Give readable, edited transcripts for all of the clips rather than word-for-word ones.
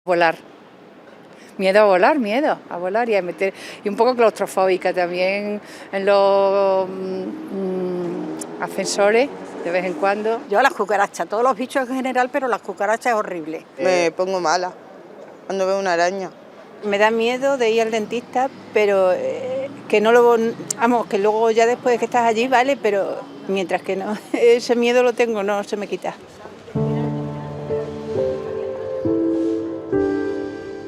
Volar. Miedo a volar y a meter. Y un poco claustrofóbica también en los ascensores, de vez en cuando. Yo a las cucarachas, todos los bichos en general, pero las cucarachas es horrible. Me pongo mala cuando veo una araña. Me da miedo de ir al dentista, pero que no lo... Vamos, que luego ya después que estás allí, vale, pero mientras que no, ese miedo lo tengo, no se me quita.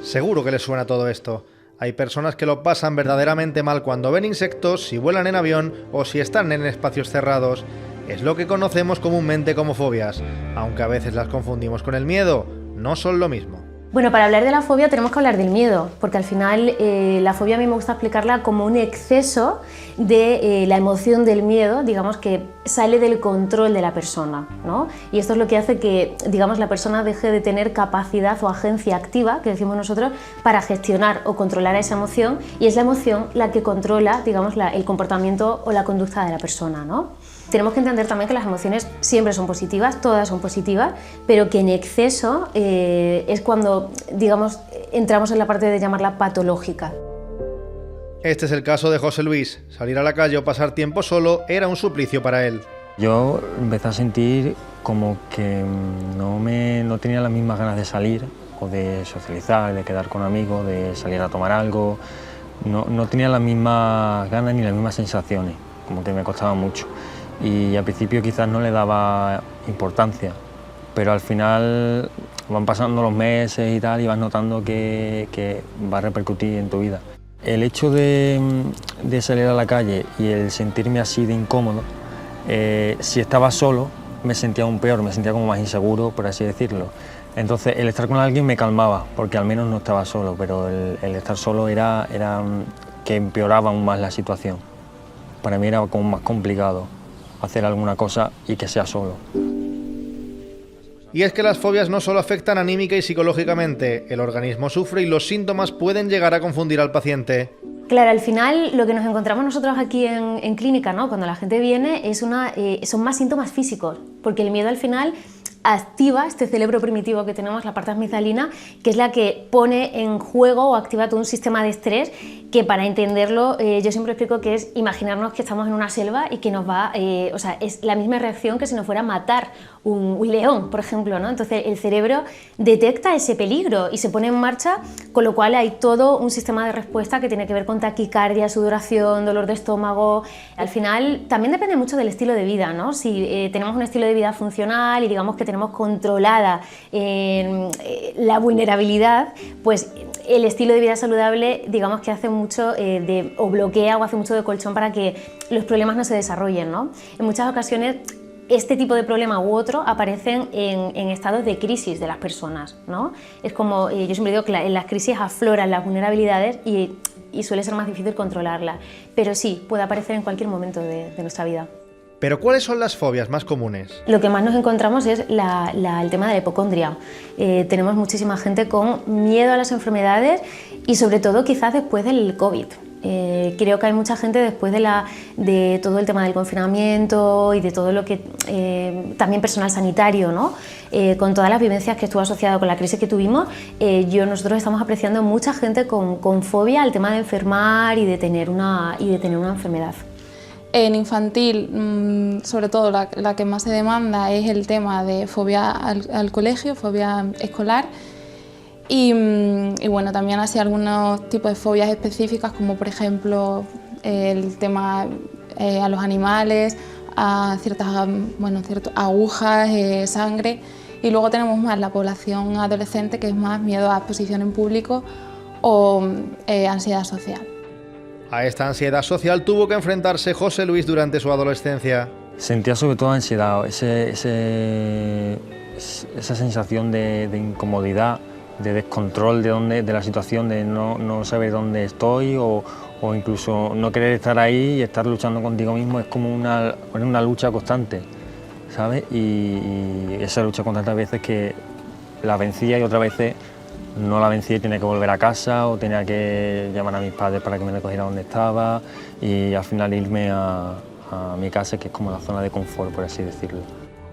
Seguro que les suena todo esto. Hay personas que lo pasan verdaderamente mal cuando ven insectos, si vuelan en avión o si están en espacios cerrados. Es lo que conocemos comúnmente como fobias, aunque a veces las confundimos con el miedo, no son lo mismo. Bueno, para hablar de la fobia tenemos que hablar del miedo, porque al final la fobia a mí me gusta explicarla como un exceso de la emoción del miedo, digamos que sale del control de la persona, ¿no? Y esto es lo que hace que, digamos, la persona deje de tener capacidad o agencia activa, que decimos nosotros, para gestionar o controlar esa emoción, y es la emoción la que controla, digamos, el comportamiento o la conducta de la persona, ¿no? Tenemos que entender también que las emociones siempre son positivas, todas son positivas, pero que en exceso es cuando, digamos, entramos en la parte de llamarla patológica. Este es el caso de José Luis. Salir a la calle o pasar tiempo solo era un suplicio para él. Yo empecé a sentir como que no tenía las mismas ganas de salir o de socializar, de quedar con amigos, de salir a tomar algo. No tenía las mismas ganas ni las mismas sensaciones, como que me costaba mucho. Y al principio quizás no le daba importancia, pero al final van pasando los meses y tal y vas notando que va a repercutir en tu vida. El hecho de salir a la calle y el sentirme así de incómodo, si estaba solo me sentía aún peor, me sentía como más inseguro, por así decirlo. Entonces el estar con alguien me calmaba, porque al menos no estaba solo, pero el estar solo era que empeoraba aún más la situación. Para mí era como más complicado hacer alguna cosa y que sea solo. Y es que las fobias no solo afectan anímica y psicológicamente, el organismo sufre y los síntomas pueden llegar a confundir al paciente. Claro, al final lo que nos encontramos nosotros aquí en clínica, ¿no? Cuando la gente viene, son más síntomas físicos, porque el miedo al final activa este cerebro primitivo que tenemos, la parte amigdalina, que es la que pone en juego o activa todo un sistema de estrés que, para entenderlo, yo siempre explico que es imaginarnos que estamos en una selva y que nos va, o sea, es la misma reacción que si nos fuera a matar un león, por ejemplo, ¿no? Entonces el cerebro detecta ese peligro y se pone en marcha, con lo cual hay todo un sistema de respuesta que tiene que ver con taquicardia, sudoración, dolor de estómago. Al final también depende mucho del estilo de vida, ¿no? Si tenemos un estilo de vida funcional y digamos que tenemos controlada la vulnerabilidad, pues el estilo de vida saludable, digamos que hace mucho o bloquea o hace mucho de colchón para que los problemas no se desarrollen, ¿no? En muchas ocasiones este tipo de problema u otro aparecen en estados de crisis de las personas, ¿no? Es como, yo siempre digo que en las crisis afloran las vulnerabilidades y suele ser más difícil controlarlas, pero sí, puede aparecer en cualquier momento de nuestra vida. ¿Pero cuáles son las fobias más comunes? Lo que más nos encontramos es el tema de la hipocondria. Tenemos muchísima gente con miedo a las enfermedades y sobre todo quizás después del COVID. Creo que hay mucha gente después de todo el tema del confinamiento y de todo lo que también personal sanitario, ¿no? Con todas las vivencias que estuvo asociado con la crisis que tuvimos, nosotros estamos apreciando mucha gente con fobia al tema de enfermar y de tener una enfermedad. En infantil, sobre todo la que más se demanda es el tema de fobia al colegio, fobia escolar. Y bueno, también así algunos tipos de fobias específicas, como por ejemplo el tema a los animales, a ciertas agujas, sangre. Y luego tenemos más la población adolescente, que es más miedo a exposición en público o ansiedad social. A esta ansiedad social tuvo que enfrentarse José Luis durante su adolescencia. Sentía sobre todo ansiedad, esa sensación de incomodidad, de descontrol de la situación, de no saber dónde estoy o incluso no querer estar ahí y estar luchando contigo mismo. Es como una lucha constante, ¿sabes? Y esa lucha constante a veces que la vencía y otras veces no la vencía y tenía que volver a casa o tenía que llamar a mis padres para que me recogieran donde estaba y al final irme a mi casa, que es como la zona de confort, por así decirlo.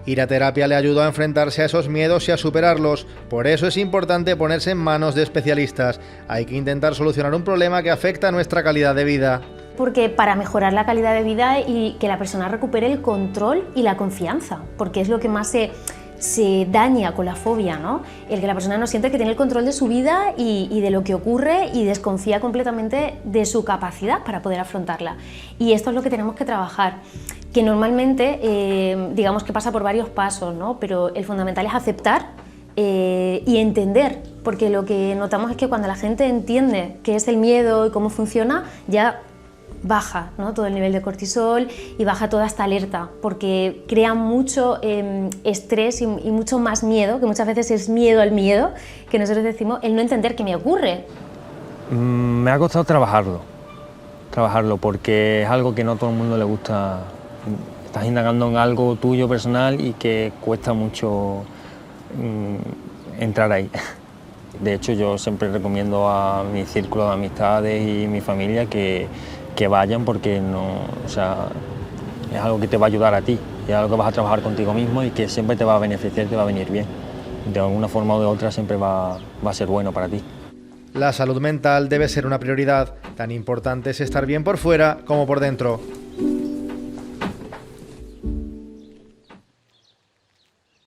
Ir a terapia le ayudó a enfrentarse a esos miedos y a superarlos. Por eso es importante ponerse en manos de especialistas. Hay que intentar solucionar un problema que afecta a nuestra calidad de vida. Porque para mejorar la calidad de vida y que la persona recupere el control y la confianza, porque es lo que más se daña con la fobia, ¿no? El que la persona no siente que tiene el control de su vida y de lo que ocurre y desconfía completamente de su capacidad para poder afrontarla. Y esto es lo que tenemos que trabajar, que normalmente digamos que pasa por varios pasos, ¿no? Pero el fundamental es aceptar y entender, porque lo que notamos es que cuando la gente entiende qué es el miedo y cómo funciona, ya baja, ¿no?, todo el nivel de cortisol y baja toda esta alerta, porque crea mucho estrés y mucho más miedo, que muchas veces es miedo al miedo, que nosotros decimos el no entender qué me ocurre. Me ha costado trabajarlo, porque es algo que no a todo el mundo le gusta. Estás indagando en algo tuyo personal y que cuesta mucho entrar ahí. De hecho, yo siempre recomiendo a mi círculo de amistades y mi familia que vayan, porque no, o sea, es algo que te va a ayudar a ti, es algo que vas a trabajar contigo mismo y que siempre te va a beneficiar, te va a venir bien. De alguna forma o de otra siempre va a ser bueno para ti. La salud mental debe ser una prioridad. Tan importante es estar bien por fuera como por dentro.